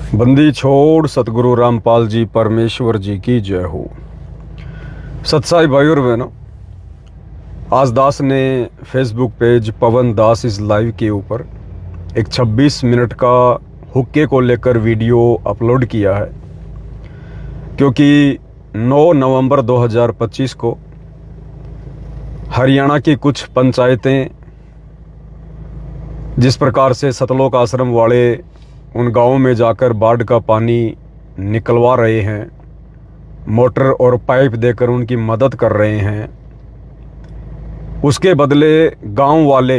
बंदी छोड़ सतगुरु रामपाल जी परमेश्वर जी की जय हो। सत्साई भाई और बहनों, आज दास ने फेसबुक पेज पवन दास इस लाइव के ऊपर एक 26 मिनट का हुक्के को लेकर वीडियो अपलोड किया है, क्योंकि 9 नवंबर 2025 को हरियाणा की कुछ पंचायतें जिस प्रकार से सतलोक आश्रम वाले उन गांवों में जाकर बाढ़ का पानी निकलवा रहे हैं, मोटर और पाइप देकर उनकी मदद कर रहे हैं, उसके बदले गांव वाले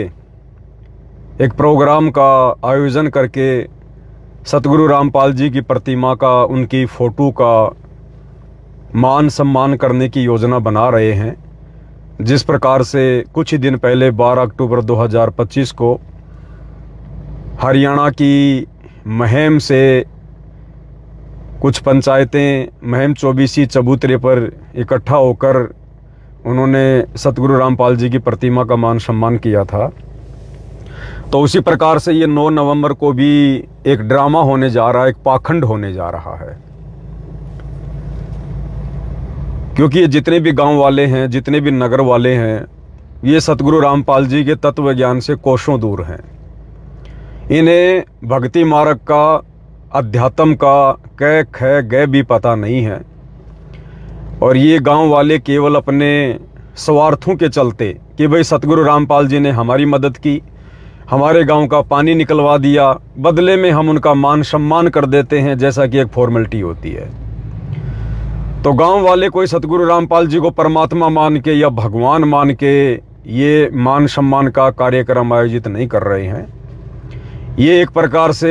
एक प्रोग्राम का आयोजन करके सतगुरु रामपाल जी की प्रतिमा का, उनकी फ़ोटो का मान सम्मान करने की योजना बना रहे हैं। जिस प्रकार से कुछ ही दिन पहले 12 अक्टूबर 2025 को हरियाणा की महम से कुछ पंचायतें महम चौबीसी चबूतरे पर इकट्ठा होकर उन्होंने सतगुरु रामपाल जी की प्रतिमा का मान सम्मान किया था। तो उसी प्रकार से ये 9 नवंबर को भी एक ड्रामा होने जा रहा है, एक पाखंड होने जा रहा है, क्योंकि ये जितने भी गांव वाले हैं, जितने भी नगर वाले हैं, ये सतगुरु रामपाल जी के तत्व ज्ञान से कोसों दूर हैं। इन्हें भक्ति मार्ग का, अध्यात्म का कै ख गै भी पता नहीं है, और ये गांव वाले केवल अपने स्वार्थों के चलते कि भाई सतगुरु रामपाल जी ने हमारी मदद की, हमारे गांव का पानी निकलवा दिया, बदले में हम उनका मान सम्मान कर देते हैं, जैसा कि एक फॉर्मेलिटी होती है। तो गांव वाले कोई सतगुरु रामपाल जी को परमात्मा मान के या भगवान मान के ये मान सम्मान का कार्यक्रम आयोजित नहीं कर रहे हैं। ये एक प्रकार से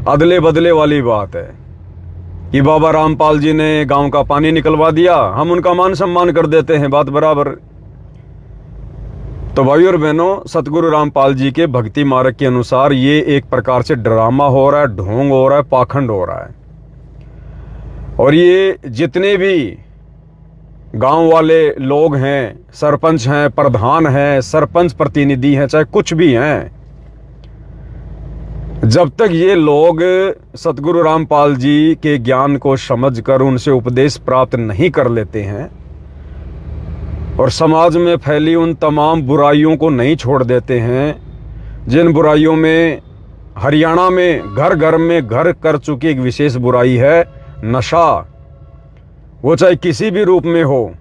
अदले बदले वाली बात है कि बाबा रामपाल जी ने गांव का पानी निकलवा दिया, हम उनका मान सम्मान कर देते हैं, बात बराबर। तो भाई और बहनों, सतगुरु रामपाल जी के भक्ति मार्ग के अनुसार ये एक प्रकार से ड्रामा हो रहा है, ढोंग हो रहा है, पाखंड हो रहा है। और ये जितने भी गांव वाले लोग हैं, सरपंच हैं, प्रधान हैं, सरपंच प्रतिनिधि हैं, चाहे कुछ भी हैं, जब तक ये लोग सतगुरु रामपाल जी के ज्ञान को समझकर उनसे उपदेश प्राप्त नहीं कर लेते हैं और समाज में फैली उन तमाम बुराइयों को नहीं छोड़ देते हैं, जिन बुराइयों में हरियाणा में घर घर में घर कर चुकी एक विशेष बुराई है नशा। वो चाहे किसी भी रूप में हो,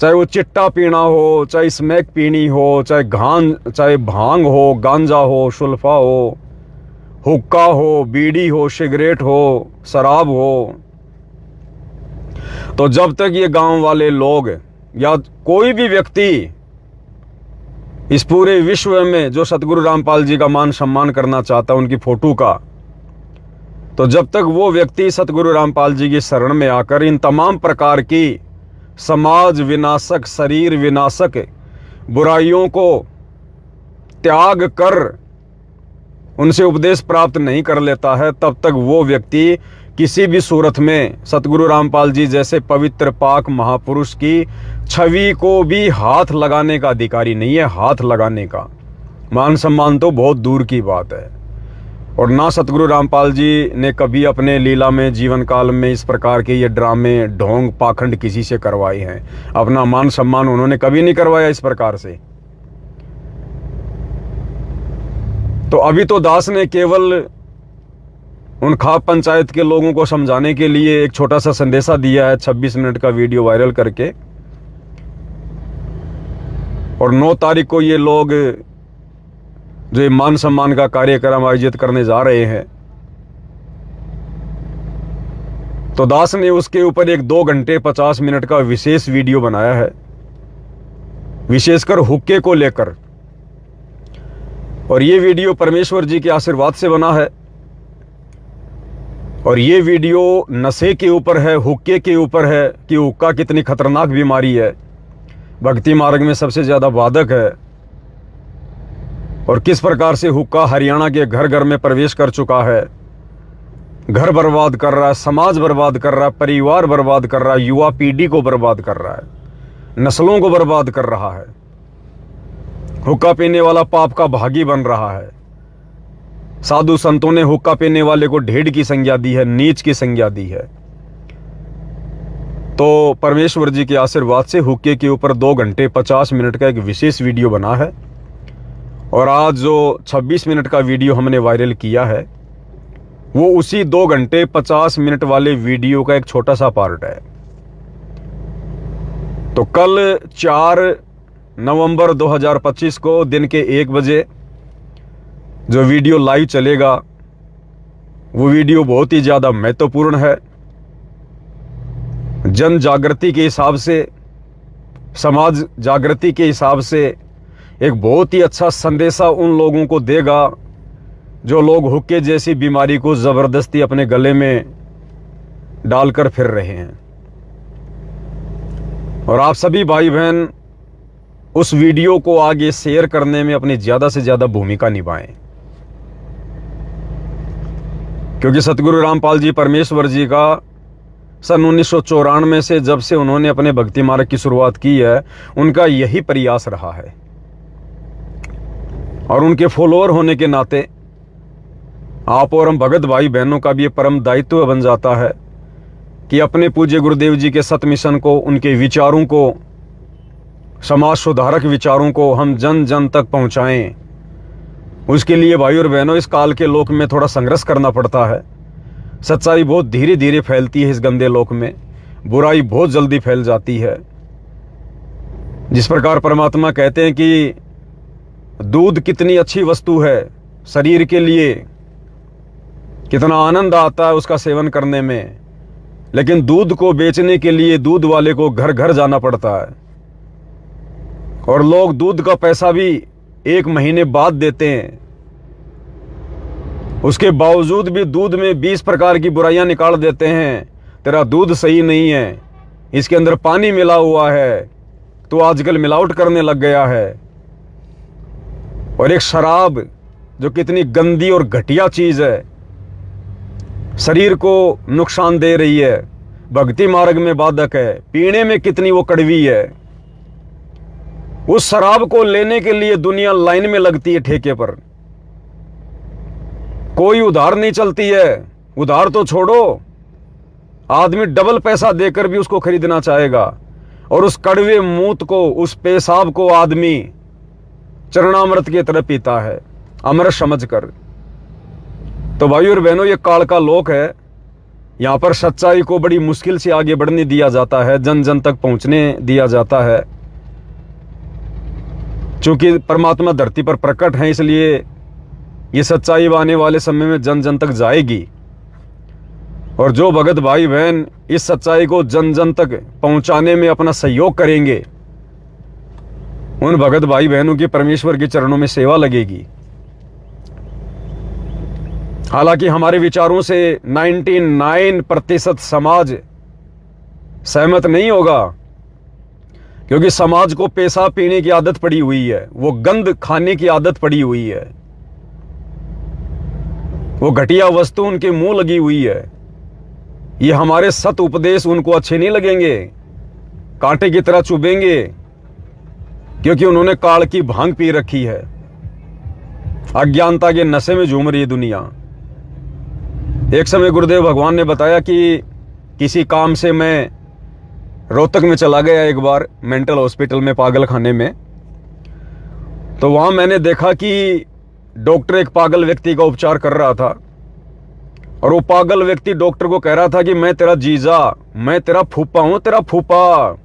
चाहे वो चिट्टा पीना हो, चाहे स्मैक पीनी हो, चाहे भांग हो, गांजा हो, सुल्फा हो, हुक्का हो, बीड़ी हो, सिगरेट हो, शराब हो। तो जब तक ये गांव वाले लोग या कोई भी व्यक्ति इस पूरे विश्व में जो सतगुरु रामपाल जी का मान सम्मान करना चाहता है, उनकी फोटो का, तो जब तक वो व्यक्ति सतगुरु रामपाल जी की शरण में आकर इन तमाम प्रकार की समाज विनाशक, शरीर विनाशक बुराइयों को त्याग कर उनसे उपदेश प्राप्त नहीं कर लेता है, तब तक वो व्यक्ति किसी भी सूरत में सतगुरु रामपाल जी जैसे पवित्र पाक महापुरुष की छवि को भी हाथ लगाने का अधिकारी नहीं है। हाथ लगाने का, मान सम्मान तो बहुत दूर की बात है। और ना सतगुरु रामपाल जी ने कभी अपने लीला में, जीवन काल में इस प्रकार के ये ड्रामे, ढोंग, पाखंड किसी से करवाए हैं। अपना मान सम्मान उन्होंने कभी नहीं करवाया इस प्रकार से। तो अभी तो दास ने केवल उन खाप पंचायत के लोगों को समझाने के लिए एक छोटा सा संदेशा दिया है, 26 मिनट का वीडियो वायरल करके। और 9 तारीख को ये लोग जो मान सम्मान का कार्यक्रम आयोजित करने जा रहे हैं, तो दास ने उसके ऊपर एक 2 घंटे 50 मिनट का विशेष वीडियो बनाया है, विशेषकर हुक्के को लेकर। और ये वीडियो परमेश्वर जी के आशीर्वाद से बना है, और ये वीडियो नशे के ऊपर है, हुक्के के ऊपर है कि हुक्का कितनी खतरनाक बीमारी है, भक्ति मार्ग में सबसे ज़्यादा बाधक है, और किस प्रकार से हुक्का हरियाणा के घर घर में प्रवेश कर चुका है, घर बर्बाद कर रहा है, समाज बर्बाद कर रहा है, परिवार बर्बाद कर रहा है, युवा पीढ़ी को बर्बाद कर रहा है, नस्लों को बर्बाद कर रहा है। हुक्का पीने वाला पाप का भागी बन रहा है। साधु संतों ने हुक्का पीने वाले को ढेड़ की संज्ञा दी है, नीच की संज्ञा दी है। तो परमेश्वर जी के आशीर्वाद से हुक्के के ऊपर 2 घंटे 50 मिनट का एक विशेष वीडियो बना है, और आज जो 26 मिनट का वीडियो हमने वायरल किया है वो उसी 2 घंटे 50 मिनट वाले वीडियो का एक छोटा सा पार्ट है। तो कल 4 नवंबर 2025 को दिन के 1 बजे जो वीडियो लाइव चलेगा वो वीडियो बहुत ही ज़्यादा महत्वपूर्ण है। जन जागृति के हिसाब से, समाज जागृति के हिसाब से एक बहुत ही अच्छा संदेशा उन लोगों को देगा जो लोग हुक्के जैसी बीमारी को ज़बरदस्ती अपने गले में डालकर फिर रहे हैं। और आप सभी भाई बहन उस वीडियो को आगे शेयर करने में अपनी ज़्यादा से ज़्यादा भूमिका निभाएं, क्योंकि सतगुरु रामपाल जी परमेश्वर जी का सन 1994 से जब से उन्होंने अपने भक्ति मार्ग की शुरुआत की है, उनका यही प्रयास रहा है। और उनके फॉलोअर होने के नाते आप और हम भगत भाई बहनों का भी ये परम दायित्व बन जाता है कि अपने पूज्य गुरुदेव जी के सत मिशन को, उनके विचारों को, समाज सुधारक विचारों को हम जन जन तक पहुंचाएं। उसके लिए भाई और बहनों इस काल के लोक में थोड़ा संघर्ष करना पड़ता है। सच्चाई बहुत धीरे धीरे फैलती है इस गंदे लोक में, बुराई बहुत जल्दी फैल जाती है। जिस प्रकार परमात्मा कहते हैं कि दूध कितनी अच्छी वस्तु है शरीर के लिए, कितना आनंद आता है उसका सेवन करने में, लेकिन दूध को बेचने के लिए दूध वाले को घर घर जाना पड़ता है, और लोग दूध का पैसा भी 1 महीने बाद देते हैं। उसके बावजूद भी दूध में 20 प्रकार की बुराइयां निकाल देते हैं। तेरा दूध सही नहीं है, इसके अंदर पानी मिला हुआ है, तो आजकल मिलावट करने लग गया है। और एक शराब जो कितनी गंदी और घटिया चीज है, शरीर को नुकसान दे रही है, भक्ति मार्ग में बाधक है, पीने में कितनी वो कड़वी है। उस शराब को लेने के लिए दुनिया लाइन में लगती है ठेके पर, कोई उधार नहीं चलती है। उधार तो छोड़ो, आदमी डबल पैसा देकर भी उसको खरीदना चाहेगा, और उस कड़वे मूत को, उस पेशाब को आदमी चरणामृत की तरह पीता है, अमृत समझकर। तो भाई और बहनों ये काल का लोक है, यहां पर सच्चाई को बड़ी मुश्किल से आगे बढ़ने दिया जाता है, जन जन तक पहुंचने दिया जाता है। चूंकि परमात्मा धरती पर प्रकट है, इसलिए ये सच्चाई आने वाले समय में जन जन तक जाएगी। और जो भगत भाई बहन इस सच्चाई को जन जन तक पहुंचाने में अपना सहयोग करेंगे, उन भगत भाई बहनों की परमेश्वर के चरणों में सेवा लगेगी। हालांकि हमारे विचारों से 99% समाज सहमत नहीं होगा, क्योंकि समाज को पेशाब पीने की आदत पड़ी हुई है, वो गंद खाने की आदत पड़ी हुई है, वो घटिया वस्तु उनके मुंह लगी हुई है। ये हमारे सत उपदेश उनको अच्छे नहीं लगेंगे, कांटे की तरह चुभेंगे, क्योंकि उन्होंने काल की भांग पी रखी है। अज्ञानता के नशे में झूम रही है दुनिया। एक समय गुरुदेव भगवान ने बताया कि किसी काम से मैं रोहतक में चला गया एक बार, मेंटल हॉस्पिटल में, पागल खाने में। तो वहां मैंने देखा कि डॉक्टर एक पागल व्यक्ति का उपचार कर रहा था, और वो पागल व्यक्ति डॉक्टर को कह रहा था कि मैं तेरा जीजा, मैं तेरा फूफा हूं, तेरा फूफा,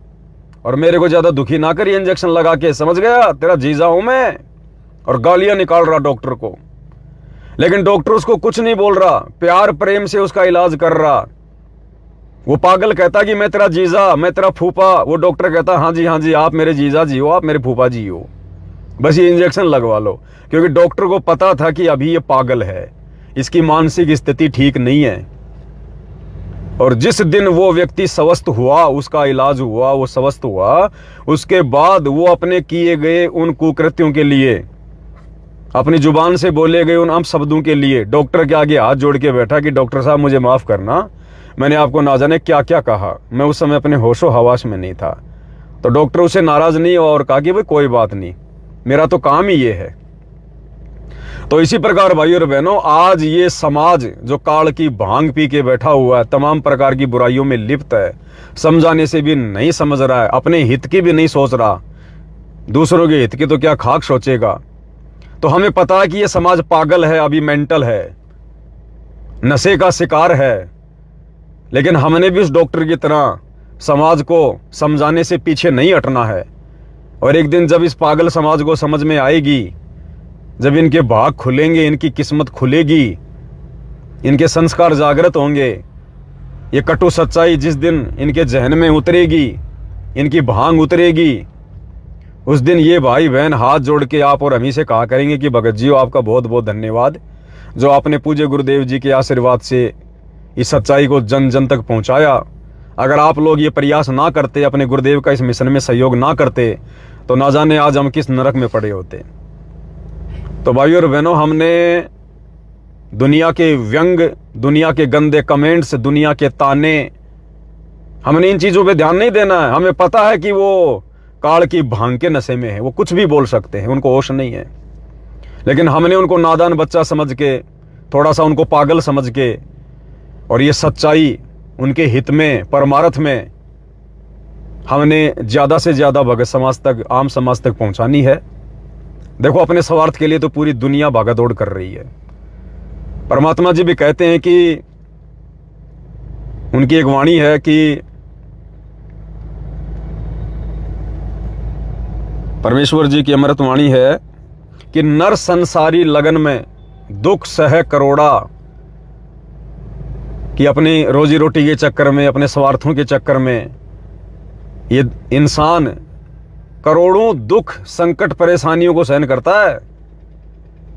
और मेरे को ज्यादा दुखी ना करिए इंजेक्शन लगा के, समझ गया, तेरा जीजा हूं मैं। और गालियां निकाल रहा डॉक्टर को, लेकिन डॉक्टर उसको कुछ नहीं बोल रहा, प्यार प्रेम से उसका इलाज कर रहा। वो पागल कहता कि मैं तेरा जीजा, मैं तेरा फूफा, वो डॉक्टर कहता हाँ जी आप मेरे जीजा जी हो, आप मेरे फूफा जी हो, बस ये इंजेक्शन लगवा लो। क्योंकि डॉक्टर को पता था कि अभी ये पागल है, इसकी मानसिक स्थिति ठीक नहीं है। और जिस दिन वो व्यक्ति स्वस्थ हुआ, उसका इलाज हुआ, वो स्वस्थ हुआ, उसके बाद वो अपने किए गए उन कुकृत्यों के लिए, अपनी जुबान से बोले गए उन अपशब्दों के लिए डॉक्टर के आगे हाथ जोड़ के बैठा कि डॉक्टर साहब मुझे माफ करना, मैंने आपको ना जाने क्या क्या कहा, मैं उस समय अपने होशो हवास में नहीं था। तो डॉक्टर उसे नाराज नहीं हुआ और कहा कि भाई कोई बात नहीं, मेरा तो काम ही ये है। तो इसी प्रकार भाई और बहनों, आज ये समाज जो काल की भांग पी के बैठा हुआ है, तमाम प्रकार की बुराइयों में लिप्त है, समझाने से भी नहीं समझ रहा है, अपने हित की भी नहीं सोच रहा, दूसरों के हित की तो क्या खाक सोचेगा। तो हमें पता है कि ये समाज पागल है, अभी मेंटल है, नशे का शिकार है, लेकिन हमने भी उस डॉक्टर की तरह समाज को समझाने से पीछे नहीं हटना है। और एक दिन जब इस पागल समाज को समझ में आएगी, जब इनके भाग खुलेंगे, इनकी किस्मत खुलेगी, इनके संस्कार जागृत होंगे, ये कटु सच्चाई जिस दिन इनके जहन में उतरेगी, इनकी भांग उतरेगी, उस दिन ये भाई बहन हाथ जोड़ के आप और हमी से कहा करेंगे कि भगत जी आपका बहुत बहुत धन्यवाद, जो आपने पूज्य गुरुदेव जी के आशीर्वाद से इस सच्चाई को जन जन तक पहुंचाया। अगर आप लोग ये प्रयास ना करते, अपने गुरुदेव का इस मिशन में सहयोग ना करते, तो ना जाने आज हम किस नरक में पड़े होते। तो भाइयों और बहनों, हमने दुनिया के व्यंग, दुनिया के गंदे कमेंट्स, दुनिया के ताने, हमने इन चीज़ों पे ध्यान नहीं देना है। हमें पता है कि वो काल की भांग के नशे में है, वो कुछ भी बोल सकते हैं, उनको होश नहीं है। लेकिन हमने उनको नादान बच्चा समझ के, थोड़ा सा उनको पागल समझ के, और ये सच्चाई उनके हित में, परमार्थ में हमने ज़्यादा से ज़्यादा भगत समाज तक, आम समाज तक पहुंचानी है। देखो, अपने स्वार्थ के लिए तो पूरी दुनिया भागादौड़ कर रही है। परमात्मा जी भी कहते हैं कि उनकी एक वाणी है कि परमेश्वर जी की अमृत वाणी है कि नर संसारी लगन में दुख सह करोड़ा, कि अपनी रोजी रोटी के चक्कर में, अपने स्वार्थों के चक्कर में ये इंसान करोड़ों दुख, संकट, परेशानियों को सहन करता है।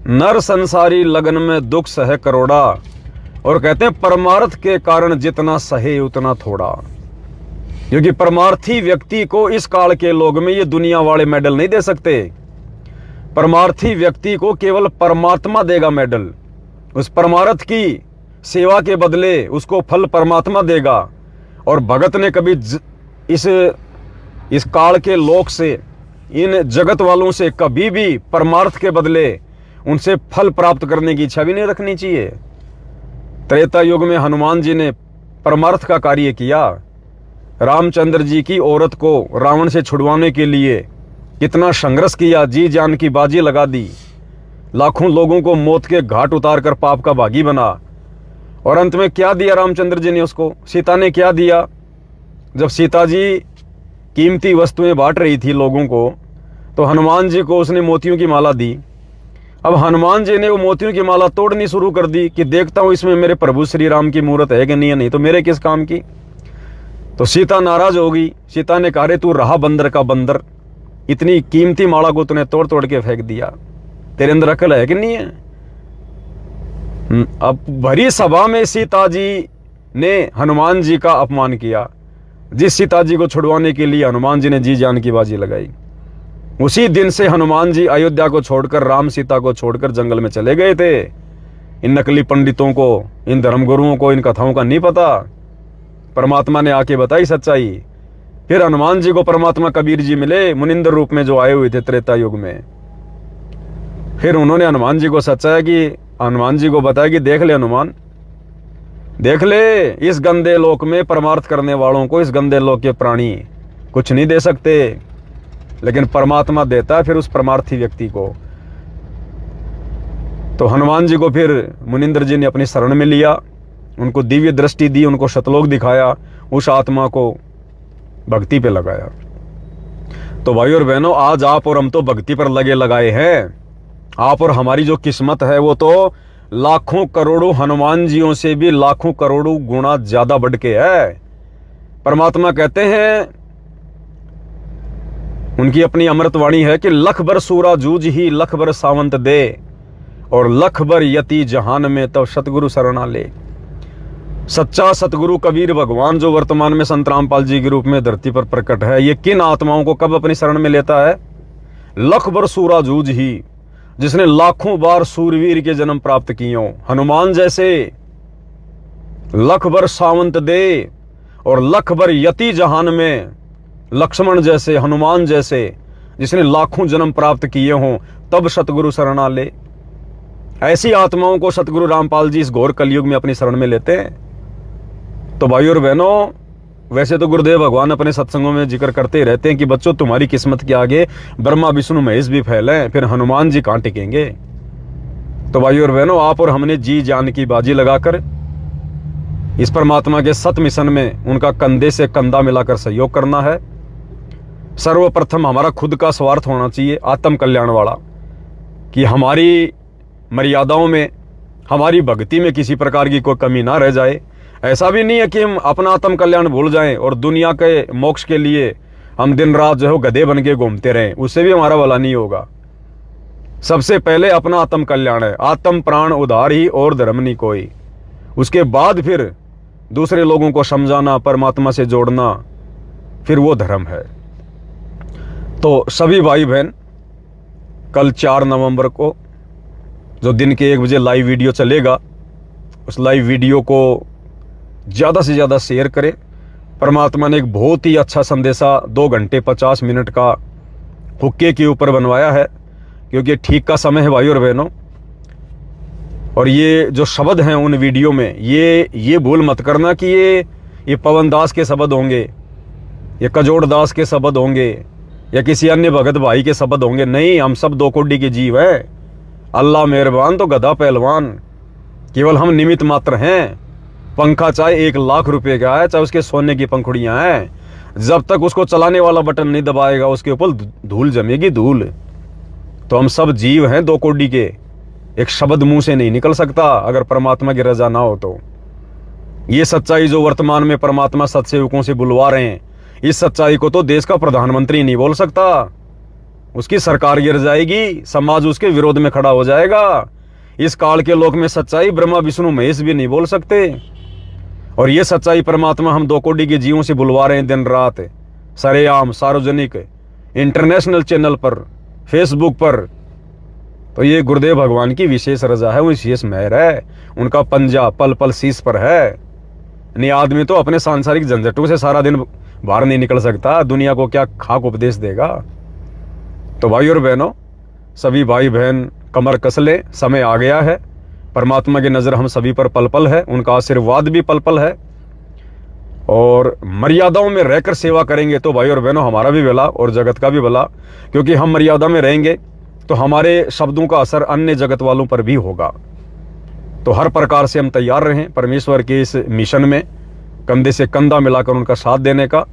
नर संसारी लगन में दुख सह करोड़ा, और कहते हैं परमार्थ के कारण जितना सहे उतना थोड़ा। क्योंकि परमार्थी व्यक्ति को इस काल के लोग में ये दुनिया वाले मेडल नहीं दे सकते। परमार्थी व्यक्ति को केवल परमात्मा देगा मेडल। उस परमार्थ की सेवा के बदले उसको फल परमात्मा देगा। और भगत ने कभी इस काल के लोक से, इन जगत वालों से कभी भी परमार्थ के बदले उनसे फल प्राप्त करने की इच्छा भी नहीं रखनी चाहिए। त्रेता युग में हनुमान जी ने परमार्थ का कार्य किया। रामचंद्र जी की औरत को रावण से छुड़वाने के लिए कितना संघर्ष किया, जी जान की बाजी लगा दी, लाखों लोगों को मौत के घाट उतार कर पाप का भागी बना। और अंत में क्या दिया रामचंद्र जी ने उसको? सीता ने क्या दिया? जब सीता जी कीमती वस्तुएं बांट रही थी लोगों को, तो हनुमान जी को उसने मोतियों की माला दी। अब हनुमान जी ने वो मोतियों की माला तोड़नी शुरू कर दी कि देखता हूं इसमें मेरे प्रभु श्री राम की मूर्त है कि नहीं है, नहीं तो मेरे किस काम की। तो सीता नाराज हो गई। सीता ने कहा, रे तू रहा बंदर का बंदर, इतनी कीमती माला को तूने तोड़ तोड़ के फेंक दिया, तेरे अंदर अकल है कि नहीं है? अब भरी सभा में सीता जी ने हनुमान जी का अपमान किया। जिस सीता जी को छुड़वाने के लिए हनुमान जी ने जी जान की बाजी लगाई, उसी दिन से हनुमान जी अयोध्या को छोड़कर, राम सीता को छोड़कर जंगल में चले गए थे। इन नकली पंडितों को, इन धर्मगुरुओं को इन कथाओं का नहीं पता। परमात्मा ने आके बताई सच्चाई। फिर हनुमान जी को परमात्मा कबीर जी मिले मुनिंदर रूप में, जो आए हुए थे त्रेता युग में। फिर उन्होंने हनुमान जी को सच्चाया कि हनुमान जी को बताया कि देख ले हनुमान, देख ले, इस गंदे लोक में परमार्थ करने वालों को इस गंदे लोक के प्राणी कुछ नहीं दे सकते, लेकिन परमात्मा देता है फिर उस परमार्थी व्यक्ति को। तो हनुमान जी को फिर मुनिंदर जी ने अपनी शरण में लिया, उनको दिव्य दृष्टि दी, उनको शतलोक दिखाया, उस आत्मा को भक्ति पे लगाया। तो भाई और बहनों, आज आप और हम तो भक्ति पर लगे लगाए हैं। आप और हमारी जो किस्मत है वो तो लाखों करोड़ों हनुमान जियों से भी लाखों करोड़ों गुना ज्यादा बढ़ के है। परमात्मा कहते हैं, उनकी अपनी अमृत वाणी है कि लख बर सूरा जूझ ही लख बर सावंत दे, और लख बर यति जहान में तब सतगुरु शरणा ले। सच्चा सतगुरु कबीर भगवान जो वर्तमान में संत रामपाल जी के रूप में धरती पर प्रकट है, ये किन आत्माओं को कब अपनी शरण में लेता है? लख बर सूरा जूझ ही, जिसने लाखों बार सूरवीर के जन्म प्राप्त किए हों, हनुमान जैसे, लख बर सावंत दे, और लख बर यति जहान में, लक्ष्मण जैसे, हनुमान जैसे, जिसने लाखों जन्म प्राप्त किए हों, तब सतगुरु शरणा ले। ऐसी आत्माओं को सतगुरु रामपाल जी इस घोर कलयुग में अपनी शरण में लेते हैं। तो भाइयों और बहनों, वैसे तो गुरुदेव भगवान अपने सत्संगों में जिक्र करते ही रहते हैं कि बच्चों, तुम्हारी किस्मत के आगे ब्रह्मा विष्णु महेश भी फैले, फिर हनुमान जी कहां टिकेंगे। तो भाइयों और बहनों, आप और हमने जी जान की बाजी लगाकर इस परमात्मा के सत मिशन में उनका कंधे से कंधा मिलाकर सहयोग करना है। सर्वप्रथम हमारा खुद का स्वार्थ होना चाहिए, आत्म कल्याण वाला, कि हमारी मर्यादाओं में, हमारी भक्ति में किसी प्रकार की कोई कमी ना रह जाए। ऐसा भी नहीं है कि हम अपना आत्म कल्याण भूल जाएं और दुनिया के मोक्ष के लिए हम दिन रात जो है गधे बन के घूमते रहें, उससे भी हमारा भला नहीं होगा। सबसे पहले अपना आत्म कल्याण है, आत्म प्राण उधार ही और धर्म नहीं कोई। उसके बाद फिर दूसरे लोगों को समझाना, परमात्मा से जोड़ना, फिर वो धर्म है। तो सभी भाई बहन, कल 4 नवंबर को जो दिन के 1 बजे लाइव वीडियो चलेगा, उस लाइव वीडियो को ज़्यादा से ज़्यादा शेयर करें। परमात्मा ने एक बहुत ही अच्छा संदेशा 2 घंटे 50 मिनट का हुक्के के ऊपर बनवाया है, क्योंकि ठीक का समय है भाइयों और बहनों। और ये जो शब्द हैं उन वीडियो में, ये भूल मत करना कि ये पवन दास के शब्द होंगे, ये कजोड़ दास के शब्द होंगे, या किसी अन्य भगत भाई के शब्द होंगे। नहीं, हम सब 2 कोड़ी के जीव हैं। अल्लाह मेहरबान तो गधा पहलवान, केवल हम निमित्त मात्र हैं। पंखा चाहे 1 लाख रुपए का है, चाहे उसके सोने की पंखुड़ियां हैं, जब तक उसको चलाने वाला बटन नहीं दबाएगा उसके ऊपर धूल जमेगी, धूल। तो हम सब जीव हैं 2 कोड़ी के। एक शब्द मुंह से नहीं निकल सकता अगर परमात्मा की रजा ना हो तो। ये सच्चाई जो वर्तमान में परमात्मा सत्सेवकों से बुलवा रहे हैं, इस सच्चाई को तो देश का प्रधानमंत्री नहीं बोल सकता। उसकी सरकार गिर जाएगी, समाज उसके विरोध में खड़ा हो जाएगा। इस काल के लोक में सच्चाई ब्रह्मा विष्णु महेश भी नहीं बोल सकते। और ये सच्चाई परमात्मा हम 2 कोड़ी के जीवों से बुलवा रहे हैं दिन रात, सरेआम, सार्वजनिक, इंटरनेशनल चैनल पर, फेसबुक पर। तो ये गुरुदेव भगवान की विशेष रजा है, विशेष मेहर है, उनका पंजा पल पल शीश पर है। नहीं, आदमी तो अपने सांसारिक झंझटों से सारा दिन बाहर नहीं निकल सकता, दुनिया को क्या खाक उपदेश देगा। तो भाई और बहनों, सभी भाई बहन कमर कस ले, समय आ गया है। परमात्मा की नज़र हम सभी पर पल पल है, उनका आशीर्वाद भी पल पल है। और मर्यादाओं में रहकर सेवा करेंगे तो भाई और बहनों हमारा भी भला और जगत का भी भला, क्योंकि हम मर्यादा में रहेंगे तो हमारे शब्दों का असर अन्य जगत वालों पर भी होगा। तो हर प्रकार से हम तैयार रहें परमेश्वर के इस मिशन में कंधे से कंधा मिलाकर उनका साथ देने का।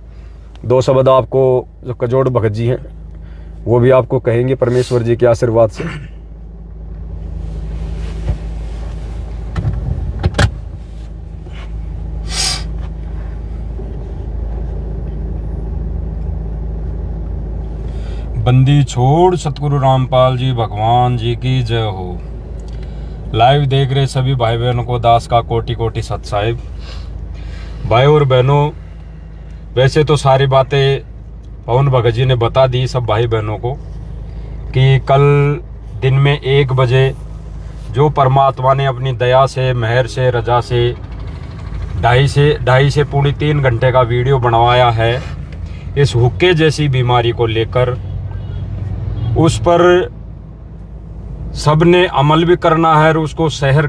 2 शब्द आपको जो कजोड़ भगत जी हैं वो भी आपको कहेंगे परमेश्वर जी के आशीर्वाद से। बंदी छोड़ सतगुरु रामपाल जी भगवान जी की जय हो। लाइव देख रहे सभी भाई बहनों को दास का कोटि कोटि सत साहिब। भाई और बहनों, वैसे तो सारी बातें पवन भगत जी ने बता दी सब भाई बहनों को कि कल दिन में 1 बजे जो परमात्मा ने अपनी दया से, मेहर से, रजा से 2.5 से पौने 3 घंटे का वीडियो बनवाया है इस हुक्के जैसी बीमारी को लेकर, उस पर सबने अमल भी करना है और उसको शेयर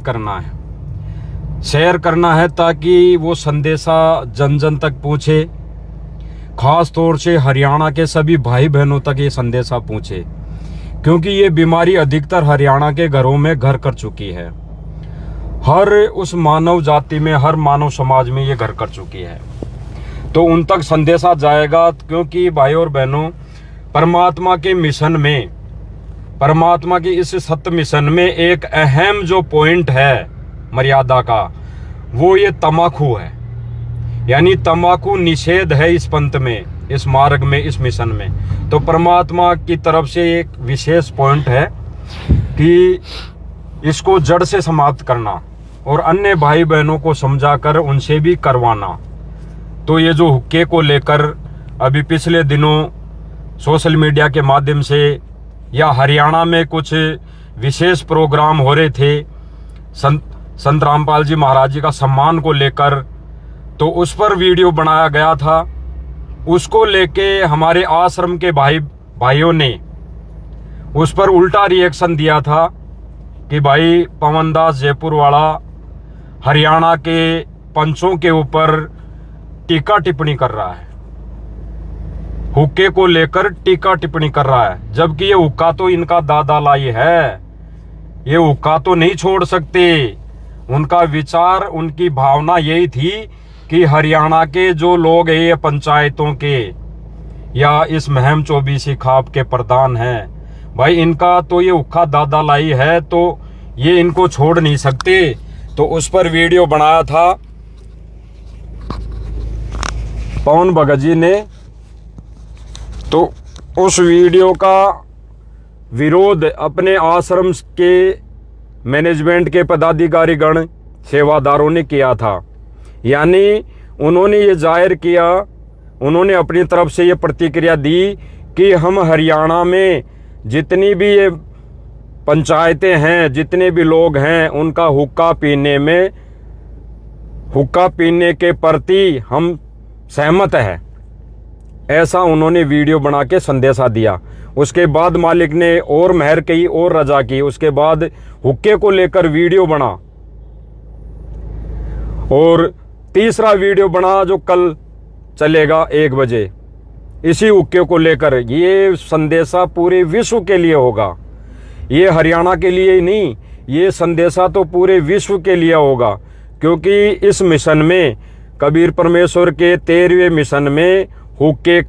करना है ताकि वो संदेशा जन जन तक पहुँचे। खास तौर से हरियाणा के सभी भाई बहनों तक ये संदेशा पहुँचे, क्योंकि ये बीमारी अधिकतर हरियाणा के घरों में घर कर चुकी है। हर उस मानव जाति में, हर मानव समाज में ये घर कर चुकी है। तो उन तक संदेशा जाएगा, क्योंकि भाई और बहनों, परमात्मा के मिशन में, परमात्मा की इस सत्य मिशन में एक अहम जो पॉइंट है मर्यादा का, वो ये तम्बाकू है। यानी तम्बाकू निषेध है इस पंथ में, इस मार्ग में, इस मिशन में। तो परमात्मा की तरफ से एक विशेष पॉइंट है कि इसको जड़ से समाप्त करना और अन्य भाई बहनों को समझाकर उनसे भी करवाना। तो ये जो हुक्के को लेकर अभी पिछले दिनों सोशल मीडिया के माध्यम से या हरियाणा में कुछ विशेष प्रोग्राम हो रहे थे संत रामपाल जी महाराज जी का सम्मान को लेकर, तो उस पर वीडियो बनाया गया था। उसको लेके हमारे आश्रम के भाइयों ने उस पर उल्टा रिएक्शन दिया था कि भाई पवन दास जयपुर वाला हरियाणा के पंचों के ऊपर टीका टिप्पणी कर रहा है, हुक्के को लेकर टीका टिप्पणी कर रहा है, जबकि ये हुक्का तो इनका दादा लाई है, ये हुक्का तो नहीं छोड़ सकते। उनका विचार, उनकी भावना यही थी कि हरियाणा के जो लोग हैं, ये पंचायतों के या इस महम चौबीसी खाप के प्रधान हैं, भाई इनका तो ये हुक्का दादा लाई है, तो ये इनको छोड़ नहीं सकते। तो उस पर वीडियो बनाया था पवन भगत जी ने। तो उस वीडियो का विरोध अपने आश्रम के मैनेजमेंट के पदाधिकारीगण, सेवादारों ने किया था। यानी उन्होंने ये जाहिर किया, उन्होंने अपनी तरफ से ये प्रतिक्रिया दी कि हम हरियाणा में जितनी भी ये पंचायतें हैं, जितने भी लोग हैं, उनका हुक्का पीने के प्रति हम सहमत हैं, ऐसा उन्होंने वीडियो बना के संदेशा दिया। उसके बाद मालिक ने और मेहर की और रजा की। उसके बाद हुक्के को लेकर वीडियो बना और तीसरा वीडियो बना जो कल चलेगा 1 बजे, इसी हुक्के को लेकर। ये संदेशा पूरे विश्व के लिए होगा, ये हरियाणा के लिए ही नहीं, ये संदेशा तो पूरे विश्व के लिए होगा। क्योंकि इस मिशन में, कबीर परमेश्वर के 13वें मिशन में, हुक्के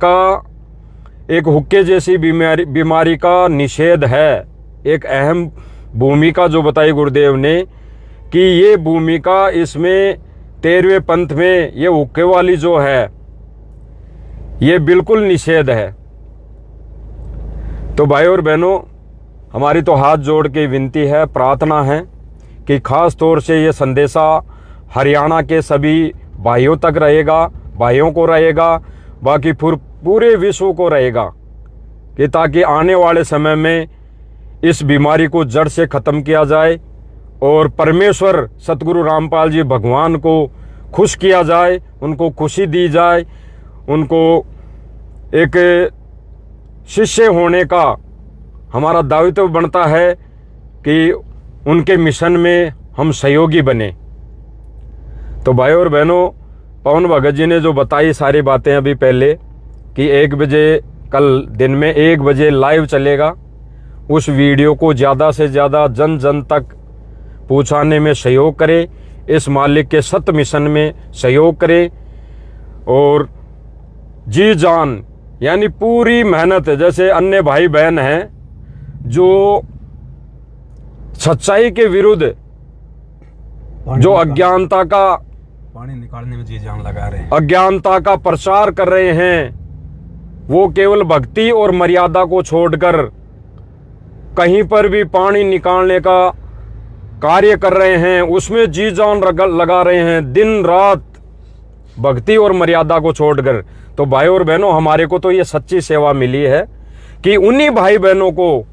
जैसी बीमारी का निषेध है। एक अहम भूमिका जो बताई गुरुदेव ने कि ये भूमिका इसमें 13वें पंथ में ये हुक्के वाली जो है, ये बिल्कुल निषेध है। तो भाई और बहनों, हमारी तो हाथ जोड़ के विनती है, प्रार्थना है कि खास तौर से ये संदेशा हरियाणा के सभी भाइयों तक रहेगा, भाइयों को रहेगा, बाकी पूरे विश्व को रहेगा, कि ताकि आने वाले समय में इस बीमारी को जड़ से ख़त्म किया जाए और परमेश्वर सतगुरु रामपाल जी भगवान को खुश किया जाए, उनको खुशी दी जाए, उनको एक शिष्य होने का हमारा दायित्व बनता है कि उनके मिशन में हम सहयोगी बने। तो भाई और बहनों, पवन भगत जी ने जो बताई सारी बातें अभी पहले कि 1 बजे, कल दिन में 1 बजे लाइव चलेगा, उस वीडियो को ज़्यादा से ज़्यादा जन जन तक पहुँचाने में सहयोग करें, इस मालिक के सत्य मिशन में सहयोग करें और जी जान यानी पूरी मेहनत, जैसे अन्य भाई बहन हैं जो सच्चाई के विरुद्ध, जो अज्ञानता का पानी निकालने में जी जान लगा रहे हैं, अज्ञानता का प्रचार कर रहे हैं, वो केवल भक्ति और मर्यादा को छोड़कर कहीं पर भी पानी निकालने का कार्य कर रहे हैं, उसमें जी जान लगा रहे हैं, दिन रात भक्ति और मर्यादा को छोड़कर। तो भाई और बहनों, हमारे को तो ये सच्ची सेवा मिली है कि उन्हीं भाई बहनों को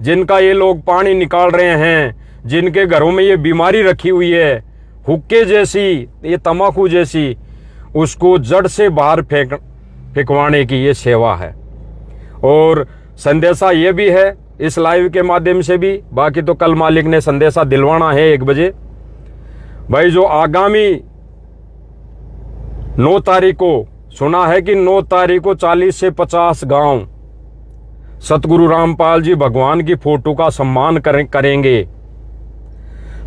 जिनका ये लोग पानी निकाल रहे हैं, जिनके घरों में ये बीमारी रखी हुई है, हुक्के जैसी, ये तम्बाकू जैसी, उसको जड़ से बाहर फेंकवाने की ये सेवा है। और संदेशा ये भी है इस लाइव के माध्यम से भी, बाकी तो कल मालिक ने संदेशा दिलवाना है 1 बजे। भाई जो आगामी 9 तारीख को सुना है कि 9 तारीख को 40 से 50 गांव सतगुरु रामपाल जी भगवान की फोटो का सम्मान करेंगे।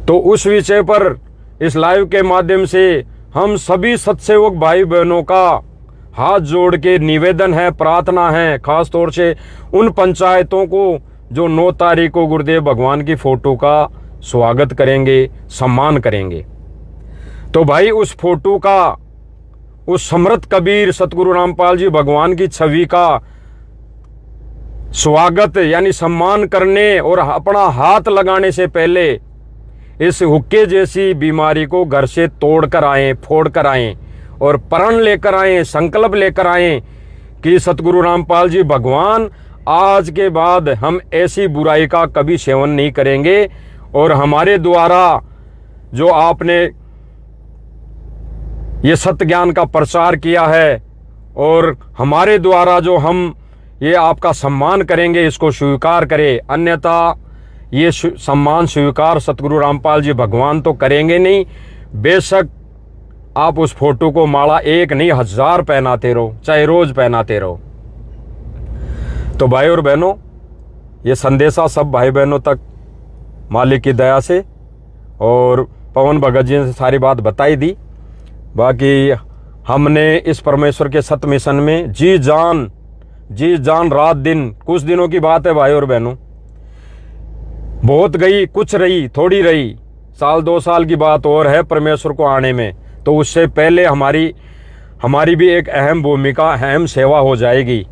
तो उस विषय पर इस लाइव के माध्यम से हम सभी सत्सेवक भाई बहनों का हाथ जोड़ के निवेदन है, प्रार्थना है, खास तौर से उन पंचायतों को जो 9 तारीख को गुरुदेव भगवान की फोटो का स्वागत करेंगे, सम्मान करेंगे। तो भाई उस फोटो का, उस समर्थ कबीर सतगुरु रामपाल जी भगवान की छवि का स्वागत यानी सम्मान करने और अपना हाथ लगाने से पहले इस हुक्के जैसी बीमारी को घर से तोड़ कर आएं, फोड़ कर आएं और प्रण लेकर आएं, संकल्प लेकर आएं कि सतगुरु रामपाल जी भगवान, आज के बाद हम ऐसी बुराई का कभी सेवन नहीं करेंगे और हमारे द्वारा जो आपने ये सत्य ज्ञान का प्रचार किया है और हमारे द्वारा जो हम ये आपका सम्मान करेंगे, इसको स्वीकार करें, अन्यथा ये सम्मान स्वीकार सतगुरु रामपाल जी भगवान तो करेंगे नहीं। बेशक आप उस फोटो को माला 1 नहीं 1000 पहनाते रहो, चाहे रोज पहनाते रहो। तो भाई और बहनों, ये संदेशा सब भाई बहनों तक मालिक की दया से और पवन भगत जी ने सारी बात बताई दी। बाकी हमने इस परमेश्वर के सत्य मिशन में जी जान रात दिन, कुछ दिनों की बात है भाई और बहनों, बहुत गई, कुछ रही, थोड़ी रही, साल 2 साल की बात और है परमेश्वर को आने में। तो उससे पहले हमारी भी एक अहम भूमिका, अहम सेवा हो जाएगी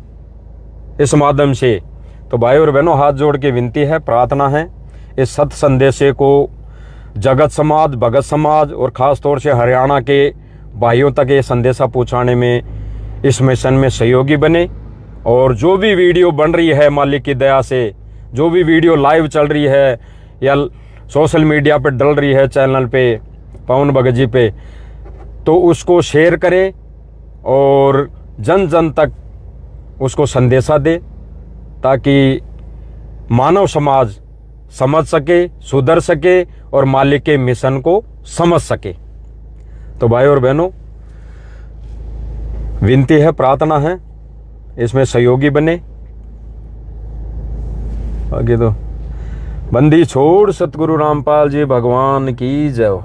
इस माध्यम से। तो भाई और बहनों, हाथ जोड़ के विनती है, प्रार्थना है, इस सत्य संदेशे को जगत समाज, भगत समाज और ख़ास तौर से हरियाणा के भाइयों तक ये संदेशा पहुंचाने में, इस मिशन में सहयोगी बने। और जो भी वीडियो बन रही है मालिक की दया से, जो भी वीडियो लाइव चल रही है या सोशल मीडिया पे डल रही है, चैनल पे पवन भगत जी पे, तो उसको शेयर करें और जन जन तक उसको संदेशा दे, ताकि मानव समाज समझ सके, सुधर सके और मालिक के मिशन को समझ सके। तो भाई और बहनों, विनती है, प्रार्थना है, इसमें सहयोगी बने। आगे तो बंदी छोड़ सतगुरु रामपाल जी भगवान की जय हो।